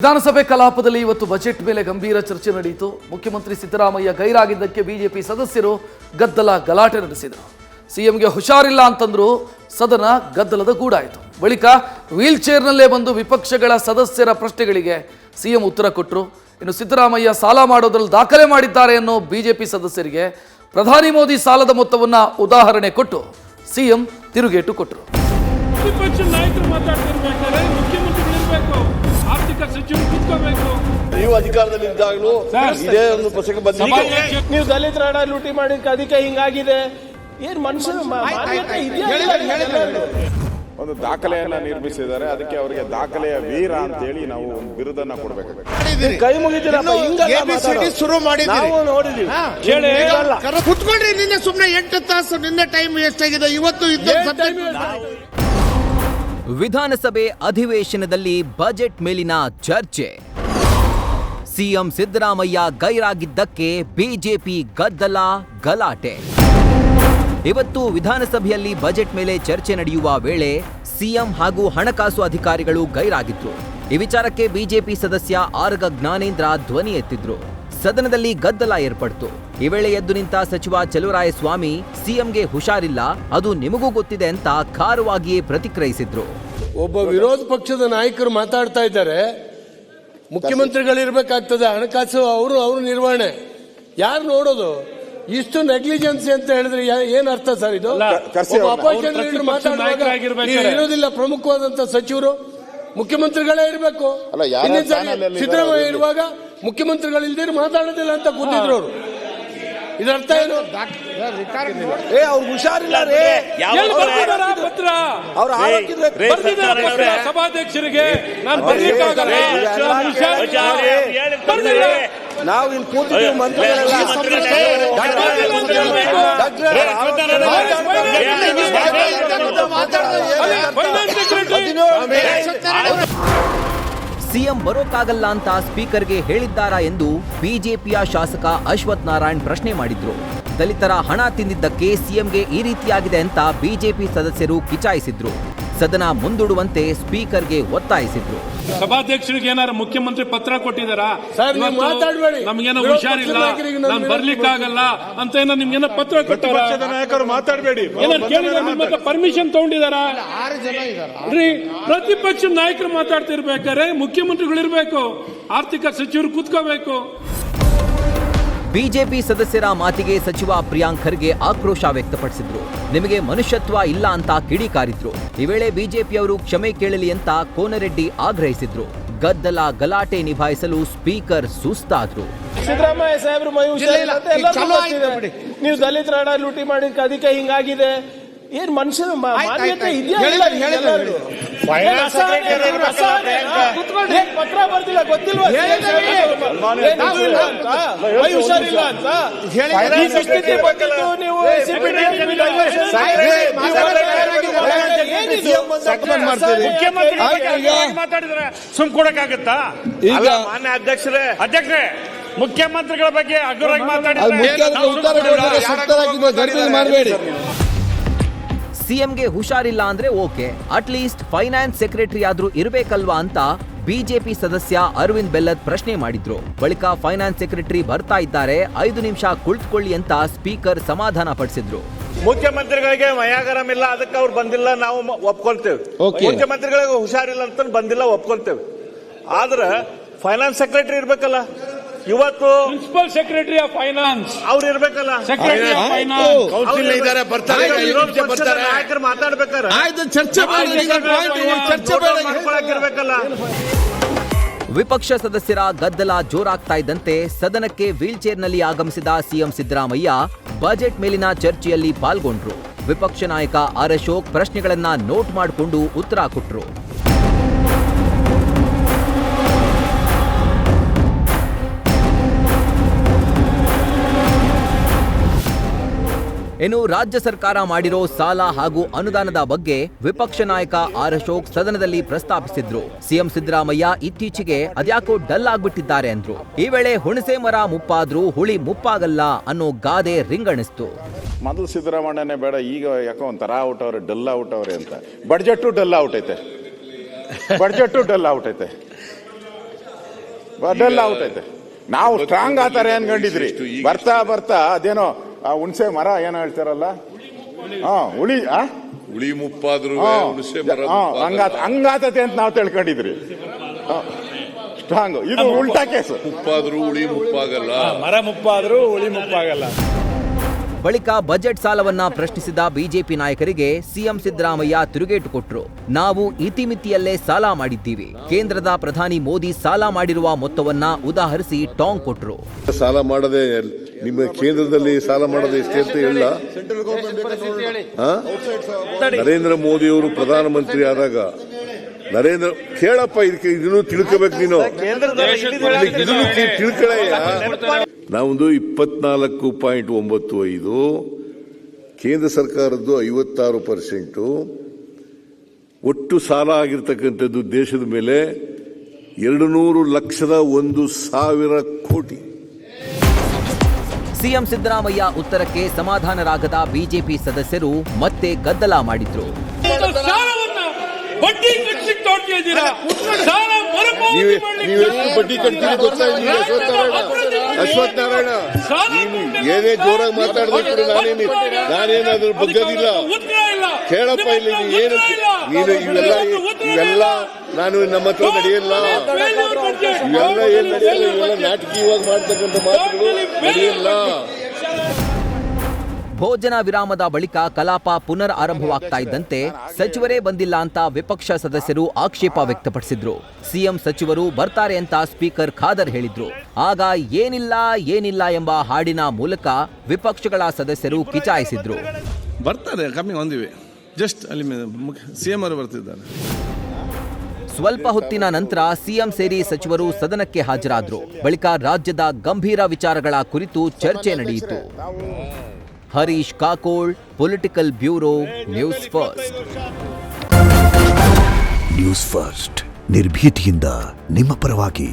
ವಿಧಾನಸಭೆ ಕಲಾಪದಲ್ಲಿ ಇವತ್ತು ಬಜೆಟ್ ಮೇಲೆ ಗಂಭೀರ ಚರ್ಚೆ ನಡೆಯಿತು. ಮುಖ್ಯಮಂತ್ರಿ ಸಿದ್ದರಾಮಯ್ಯ ಗೈರಾಗಿದ್ದಕ್ಕೆ ಬಿಜೆಪಿ ಸದಸ್ಯರು ಗಲಾಟೆ ನಡೆಸಿದರು. ಸಿಎಂಗೆ ಹುಷಾರಿಲ್ಲ ಅಂತಂದ್ರು. ಸದನ ಗದ್ದಲದ ಗೂಡಾಯಿತು. ಬಳಿಕ ವೀಲ್ ಚೇರ್ನಲ್ಲೇ ಬಂದು ವಿಪಕ್ಷಗಳ ಸದಸ್ಯರ ಪ್ರಶ್ನೆಗಳಿಗೆ ಸಿಎಂ ಉತ್ತರ ಕೊಟ್ಟರು. ಇನ್ನು ಸಿದ್ದರಾಮಯ್ಯ ಸಾಲ ಮಾಡೋದ್ರಲ್ಲಿ ದಾಖಲೆ ಮಾಡಿದ್ದಾರೆ ಅನ್ನೋ ಬಿಜೆಪಿ ಸದಸ್ಯರಿಗೆ ಪ್ರಧಾನಿ ಮೋದಿ ಸಾಲದ ಮೊತ್ತವನ್ನ ಉದಾಹರಣೆ ಕೊಟ್ಟು ಸಿಎಂ ತಿರುಗೇಟು ಕೊಟ್ಟರು. ವಿಪಕ್ಷ ನಾಯಕರು ಮಾತಾಡ್ತಿರ್ಬೇಕಾದ್ರೆ ಮುಖ್ಯಮಂತ್ರಿಗಳಿರ್ಬೇಕು, ಆರ್ಥಿಕ ಸಚಿವರು ಕೂತ್ಕೋಬೇಕು. ನೀವು ಅಧಿಕಾರದಲ್ಲಿದ್ದಾಗಲೂ ಇದೇ ಒಂದು ಪ್ರಸಂಗ ಬಂದಿದೆ. ನೀವು ದಲಿತರ ಹಣ ಲೂಟಿ ಮಾಡಿದ ಅದಕ್ಕೆ ಹಿಂಗಾಗಿದೆ. ಏನ್ ಮನುಷ್ಯರು ಒಂದು ದಾಖಲೆಯನ್ನ ನಿರ್ಮಿಸಿದ್ದಾರೆ. ಅದಕ್ಕೆ ಅವರಿಗೆ ದಾಖಲೆಯ ವೀರ ಅಂತ ಹೇಳಿ ನಾವು ಒಂದು ಬಿರುದನ್ನ ಕೊಡಬೇಕಾಗುತ್ತೆ. ಕೈ ಮುಗಿದಿರ ಶುರು ಮಾಡಿದ್ದೀವಿ, ನೋಡಿದೀವಿ. ಕುತ್ಕೊಂಡ್ರಿ ನಿನ್ನೆ ಸುಮ್ಮನೆ 8 ತಾಸು ನಿನ್ನೆ ಟೈಮ್ ಎಷ್ಟಾಗಿದೆ ಇವತ್ತು ವಿಧಾನಸಭೆ ಅಧಿವೇಶನದಲ್ಲಿ ಬಜೆಟ್ ಮೇಲಿನ ಚರ್ಚೆ. ಸಿಎಂ ಸಿದ್ದರಾಮಯ್ಯ ಗೈರಾಗಿದ್ದಕ್ಕೆ ಬಿಜೆಪಿ ಗಲಾಟೆ. ಇವತ್ತು ವಿಧಾನಸಭೆಯಲ್ಲಿ ಬಜೆಟ್ ಮೇಲೆ ಚರ್ಚೆ ನಡೆಯುವ ವೇಳೆ ಸಿಎಂ ಹಾಗೂ ಹಣಕಾಸು ಅಧಿಕಾರಿಗಳು ಗೈರಾಗಿದ್ರು. ಈ ವಿಚಾರಕ್ಕೆ ಬಿಜೆಪಿ ಸದಸ್ಯ ಆರಗ ಜ್ಞಾನೇಂದ್ರ ಧ್ವನಿ ಎತ್ತಿದ್ರು. ಸದನದಲ್ಲಿ ಗದ್ದಲ ಏರ್ಪಡ್ತು. ಈ ವೇಳೆ ಎದ್ದು ನಿಂತ ಸಚಿವ ಚಲುವರಾಯಸ್ವಾಮಿ ಸಿಎಂಗೆ ಹುಷಾರಿಲ್ಲ, ಅದು ನಿಮಗೂ ಗೊತ್ತಿದೆ ಅಂತ ಖಾರವಾಗಿಯೇ ಪ್ರತಿಕ್ರಿಯಿಸಿದ್ರು. ಒಬ್ಬ ವಿರೋಧ ಪಕ್ಷದ ನಾಯಕರು ಮಾತಾಡ್ತಾ ಇದ್ದಾರೆ, ಮುಖ್ಯಮಂತ್ರಿಗಳಿರ್ಬೇಕಾಗ್ತದೆ, ಹಣಕಾಸು ಅವರು ನಿರ್ವಹಣೆ ಯಾರು ನೋಡೋದು? ಇಷ್ಟು ನೆಗ್ಲಿಜೆನ್ಸಿ ಅಂತ ಹೇಳಿದ್ರೆ ಏನ್ ಅರ್ಥ ಸರ್? ಇದು ಅಪೋಸಿಷನ್ ಲೀಡರ್ ಮಾತಾಡುವಾಗ ಇರೋದಿಲ್ಲ, ಪ್ರಮುಖವಾದಂತ ಸಚಿವರು ಮುಖ್ಯಮಂತ್ರಿಗಳೇ ಇರಬೇಕು. ಸಿದ್ದರಾಮಯ್ಯ ಇರುವಾಗ ಮುಖ್ಯಮಂತ್ರಿಗಳಿಲ್ದಿರು ಮಾತಾಡೋದಿಲ್ಲ ಅಂತ ಕೂತಿದ್ರು ಅವರು. ಇದರ್ಥ ಏನು? ಅವ್ರು ಹುಷಾರಿಲ್ಲ ರೀ, ಅವ್ರ ಸಭಾಧ್ಯಕ್ಷರಿಗೆ ನಾವು ಇಲ್ಲಿ ಕೂತಿದ್ದೀವಿ, ಮಂತ್ರಿಗಳೆಲ್ಲ ಸಿಎಂ ಬರೋಕ್ಕಾಗಲ್ಲ ಅಂತ ಸ್ಪೀಕರ್ಗೆ ಹೇಳಿದ್ದಾರಾ ಎಂದು ಬಿಜೆಪಿಯ ಶಾಸಕ ಅಶ್ವಥ್ ನಾರಾಯಣ್ ಪ್ರಶ್ನೆ ಮಾಡಿದ್ರು. ದಲಿತರ ಹಣ ತಿಂದಿದ್ದಕ್ಕೆ ಸಿಎಂಗೆ ಈ ರೀತಿಯಾಗಿದೆ ಅಂತ ಬಿಜೆಪಿ ಸದಸ್ಯರು ಕಿಚಾಯಿಸಿದ್ರು. ಸದನ ಮುಂದೂಡುವಂತೆ ಸ್ಪೀಕರ್ಗೆ ಒತ್ತಾಯಿಸಿದ್ರು. ಸಭಾಧ್ಯಕ್ಷರಿಗೆ ಏನಾರು ಮುಖ್ಯಮಂತ್ರಿ ಪತ್ರ ಕೊಟ್ಟಿದ್ದಾರಾ? ನಮ್ಗೇನೋ ಹುಷಾರಿಲ್ಲ, ನಾನು ಬರ್ಲಿಕ್ಕಾಗಲ್ಲ ಅಂತ ಏನೋ ನಿಮ್ಗೇನೋ ಪತ್ರ ಕೊಟ್ಟಾರ? ನಾಯಕರು ಮಾತಾಡಬೇಡಿ, ಪರ್ಮಿಷನ್ ತಗೊಂಡಿದಾರಾ? ಪ್ರತಿಪಕ್ಷ ನಾಯಕರು ಮಾತಾಡ್ತಿರ್ಬೇಕಾದ್ರೆ ಮುಖ್ಯಮಂತ್ರಿಗಳಿರ್ಬೇಕು, ಆರ್ಥಿಕ ಸಚಿವರು ಕೂತ್ಕೋಬೇಕು. ಬಿಜೆಪಿ ಸದಸ್ಯರ ಮಾತಿಗೆ ಸಚಿವ ಪ್ರಿಯಾಂಕ್ ಖರ್ಗೆ ಆಕ್ರೋಶ ವ್ಯಕ್ತಪಡಿಸಿದ್ರು. ನಿಮಗೆ ಮನುಷ್ಯತ್ವ ಇಲ್ಲ ಅಂತ ಕಿಡಿಕಾರಿದ್ರು. ಈ ವೇಳೆ ಬಿಜೆಪಿಯವರು ಕ್ಷಮೆ ಕೇಳಲಿ ಅಂತ ಕೋನರೆಡ್ಡಿ ಆಗ್ರಹಿಸಿದ್ರು. ಗಲಾಟೆ ನಿಭಾಯಿಸಲು ಸ್ಪೀಕರ್ ಸುಸ್ತಾದ್ರು. ಸಿದ್ದರಾಮಯ್ಯ ಸಾಹೇಬ್ರು ನೀವು ದಲಿತರ ಹಣ ಲೂಟಿ ಮಾಡಿದ ಅದಕ್ಕೆ ಹಿಂಗಾಗಿದೆ. ಏನ್ ಮನುಷ್ಯರು ಪತ್ರ ಬರ್ತಿಲ್ಲ, ಗೊತ್ತಿಲ್ವಾ ಹುಷಾರಿಲ್ಲ ಅಂತ? ನೀವು ಮಾತಾಡಿದ್ರೆ ಸುಮ್ ಕೊಡಕ್ಕಾಗತ್ತಾ? ಮಾನ್ಯ ಅಧ್ಯಕ್ಷರೇ ಮುಖ್ಯಮಂತ್ರಿಗಳ ಬಗ್ಗೆ ಅಗ್ರವಾಗಿ ಮಾಡಬೇಡಿ. ಸಿಎಂಗೆ ಹುಷಾರಿಲ್ಲ ಅಂದ್ರೆ ಓಕೆ, ಅಟ್ಲೀಸ್ಟ್ ಫೈನಾನ್ಸ್ ಸೆಕ್ರೆಟರಿ ಆದ್ರೂ ಇರಬೇಕಲ್ವಾ ಅಂತ ಬಿಜೆಪಿ ಸದಸ್ಯ ಅರವಿಂದ್ ಬೆಲ್ಲದ್ ಪ್ರಶ್ನೆ ಮಾಡಿದ್ರು. ಬಳಿಕ ಫೈನಾನ್ಸ್ ಸೆಕ್ರೆಟರಿ ಬರ್ತಾ ಇದ್ದಾರೆ, 5 ನಿಮಿಷ ಕುಳಿತುಕೊಳ್ಳಿ ಅಂತ ಸ್ಪೀಕರ್ ಸಮಾಧಾನ ಪಡಿಸಿದ್ರು. ಮುಖ್ಯಮಂತ್ರಿಗಳಿಗೆ ಮಯಾಗರಂ ಇಲ್ಲ, ಅದಕ್ಕೆ ಅವ್ರು ಬಂದಿಲ್ಲ, ನಾವು ಒಪ್ಕೊಳ್ತೇವೆ. ಮುಖ್ಯಮಂತ್ರಿಗಳಿಗೆ ಹುಷಾರಿಲ್ಲ ಅಂತ ಬಂದಿಲ್ಲ, ಒಪ್ಕೊಳ್ತೇವೆ. ಆದ್ರೆ ಫೈನಾನ್ಸ್ ಸೆಕ್ರೆಟರಿ ಇರ್ಬೇಕಲ್ಲ. ಇವತ್ತು ಪ್ರಿನ್ಸಿಪಲ್ ಸೆಕ್ರೆಟರಿ ಆಫ್ ಫೈನಾನ್ಸ್ ಅವ್ರು ಇರ್ಬೇಕಲ್ಲ. ಸೆಕ್ರೆಟರಿ ಆಫ್ ಫೈನಾನ್ಸ್ ಕೌನ್ಸಿಲ್ ಇದ್ದಾರೆ, ಬರ್ತಾರೆ, ನಾಯಕರು ಮಾತಾಡ್ಬೇಕಾರೆ ಚರ್ಚೆ ಇರ್ಬೇಕಲ್ಲ. ವಿಪಕ್ಷ ಸದಸ್ಯರ ಗದ್ದಲ ಜೋರಾಗ್ತಾ ಇದ್ದಂತೆ ಸದನಕ್ಕೆ ವೀಲ್ ಚೇರ್ನಲ್ಲಿ ಆಗಮಿಸಿದ ಸಿಎಂ ಸಿದ್ದರಾಮಯ್ಯ ಬಜೆಟ್ ಮೇಲಿನ ಚರ್ಚೆಯಲ್ಲಿ ಪಾಲ್ಗೊಂಡ್ರು. ವಿಪಕ್ಷ ನಾಯಕ ಆರ್ ಅಶೋಕ್ ಪ್ರಶ್ನೆಗಳನ್ನ ನೋಟ್ ಮಾಡಿಕೊಂಡು ಉತ್ತರ ಕೊಟ್ರು. ಇನ್ನು ರಾಜ್ಯ ಸರ್ಕಾರ ಮಾಡಿರೋ ಸಾಲ ಹಾಗೂ ಅನುದಾನದ ಬಗ್ಗೆ ವಿಪಕ್ಷ ನಾಯಕ ಆರ್ ಅಶೋಕ್ ಸದನದಲ್ಲಿ ಪ್ರಸ್ತಾಪಿಸಿದ್ರು. ಸಿಎಂ ಸಿದ್ದರಾಮಯ್ಯ ಇತ್ತೀಚೆಗೆ ಅದ್ಯಾಕೋ ಡಲ್ ಆಗ್ಬಿಟ್ಟಿದ್ದಾರೆ ಅಂದ್ರು. ಈ ವೇಳೆ ಹುಣಸೆ ಮರ ಮುಪ್ಪಾದ್ರೂ ಹುಳಿ ಮುಪ್ಪಾಗಲ್ಲ ಅನ್ನೋ ಗಾದೆ ರಿಂಗಣಿಸ್ತು. ಮೊದಲು ಸಿದ್ದರಾಮಯ್ಯನೇ ಬೇಡ, ಈಗ ಯಾಕೋ ಒಂಥರ ಔಟ್ ಅವ್ರೆ, ಡಲ್ ಔಟ್ ಅವ್ರೆ ಅಂತ. ಬಡ್ಜೆಟ್ಟು ಡಲ್ ಔಟ್ ಐತೆ. ಅದೆಲ್ಲ ಔಟ್ ಐತೆ. ನಾವು ಸ್ಟ್ರಾಂಗ್ ಆತಾರೆ ಅನ್ಕೊಂಡಿದ್ರಿ, ಬರ್ತಾ ಬರ್ತಾ ಅದೇನೋ ಹುಣಸೆ ಮರ ಏನೋ ಹೇಳ್ತಾರಲ್ಲ, ಹುಳಿ ಮುಪ್ಪಾದ್ರು ಹಂಗಾತತೆ ಅಂತ ನಾವು ತಿಳ್ಕೊಂಡಿದ್ರಿ. ಸ್ಟ್ರಾಂಗ್ ಇದು ಉಲ್ಟಾ ಕೇಸು. ಮುಪ್ಪಾದ್ರು ಹುಳಿ ಮುಪ್ಪಾಗಲ್ಲ, ಮರ ಮುಪ್ಪಾದ್ರೂ ಹುಳಿ ಮುಪ್ಪಾಗಲ್ಲ. ಬಳಿಕ ಬಜೆಟ್ ಸಾಲವನ್ನ ಪ್ರಶ್ನಿಸಿದ ಬಿಜೆಪಿ ನಾಯಕರಿಗೆ ಸಿಎಂ ಸಿದ್ದರಾಮಯ್ಯ ತಿರುಗೇಟು ಕೊಟ್ಟರು. ನಾವು ಇತಿಮಿತಿಯಲ್ಲೇ ಸಾಲ ಮಾಡಿದ್ದೀವಿ. ಕೇಂದ್ರದ ಪ್ರಧಾನಿ ಮೋದಿ ಸಾಲ ಮಾಡಿರುವ ಮೊತ್ತವನ್ನ ಉದಾಹರಿಸಿ ಟಾಂಗ್ ಕೊಟ್ಟರು. ಸಾಲ ಮಾಡದೆ ನಿಮ್ಮ ಕೇಂದ್ರದಲ್ಲಿ ಸಾಲ ಮಾಡದೆ ಎಷ್ಟೇ ಅಂತ ಹೇಳ. ನರೇಂದ್ರ ಮೋದಿ ಅವರು ಪ್ರಧಾನಮಂತ್ರಿ ಆದಾಗ ಕೇಳಪ್ಪ, ಇದನ್ನು ತಿಳ್ಕೋಬೇಕು ನೀನು, ಇದನ್ನು ತಿಳ್ಕೊಳ್ಳಯ್ಯ. ನಾವೊಂದು 24.95, ಕೇಂದ್ರ ಸರ್ಕಾರದ್ದು 56%, ಒಟ್ಟು ಸಾಲ ಆಗಿರ್ತಕ್ಕಂಥದ್ದು ದೇಶದ ಮೇಲೆ 200,01,000 ಕೋಟಿ. ಸಿಎಂ ಸಿದ್ದರಾಮಯ್ಯ ಉತ್ತರಕ್ಕೆ ಸಮಾಧಾನರಾಗದ ಬಿಜೆಪಿ ಸದಸ್ಯರು ಮತ್ತೆ ಗದ್ದಲ ಮಾಡಿದ್ರು. ಬಡ್ಡಿ ಕಟ್ಲಿಕ್ಕೆ ತೋಡ್ತಿದ್ದೀರಾ, ಸಾಲ ನೀವೆಷ್ಟು ಬಡ್ಡಿ ಕಟ್ತೀರಿ ಗೊತ್ತಾಗಿಲ್ಲ ಅಶ್ವಥ್ ನಾರಾಯಣ. ಏನೇ ಜೋರಾಗಿ ಮಾತಾಡಬೇಕು, ನಾನೇನಾದ್ರೂ ಬಗ್ಗದಿಲ್ಲ. ಕೇಳಪ್ಪ, ಇಲ್ಲಿ ನೀನು ಇವೆಲ್ಲ ನಾನು ನಮ್ಮ ಹತ್ರ ನಡೆಯಲ್ಲ. ಇವೆಲ್ಲ ಏನ್ ನಡೆಯಲ್ಲ, ಇವೆಲ್ಲ ನಾಟಕೀಯವಾಗಿ ಮಾಡ್ತಕ್ಕಂಥ ಮಾತುಗಳು ನಡೆಯಲ್ಲ. ಭೋಜನ ವಿರಾಮದ ಬಳಿಕ ಕಲಾಪ ಪುನರ್ ಆರಂಭವಾಗ್ತಾ ಇದ್ದಂತೆ ಸಚಿವರೇ ಬಂದಿಲ್ಲ ಅಂತ ವಿಪಕ್ಷ ಸದಸ್ಯರು ಆಕ್ಷೇಪ ವ್ಯಕ್ತಪಡಿಸಿದ್ರು. ಸಿಎಂ ಸಚಿವರು ಬರ್ತಾರೆ ಅಂತ ಸ್ಪೀಕರ್ ಖಾದರ್ ಹೇಳಿದ್ರು. ಆಗ ಏನಿಲ್ಲ ಎಂಬ ಹಾಡಿನ ಮೂಲಕ ವಿಪಕ್ಷಗಳ ಸದಸ್ಯರು ಕಿಚಾಯಿಸಿದ್ರು. ಬರ್ತಾರೆ, ಕಮ್ಮಿ ಹೊಂದಿವೆ, ಜಸ್ಟ್ ಅಲ್ಲಿ ಸಿಎಂ ಅವರು ಬರ್ತಿದ್ದಾರೆ. ಸ್ವಲ್ಪ ಹೊತ್ತಿನ ನಂತರ ಸಿಎಂ ಸೇರಿ ಸಚಿವರು ಸದನಕ್ಕೆ ಹಾಜರಾದ್ರು. ಬಳಿಕ ರಾಜ್ಯದ ಗಂಭೀರ ವಿಚಾರಗಳ ಕುರಿತು ಚರ್ಚೆ ನಡೆಯಿತು. Harish Kakol, political bureau, news first. News first ನಿರ್ಭೀತಿಯಿಂದ ನಿಮ್ಮ ಪರವಾಗಿ.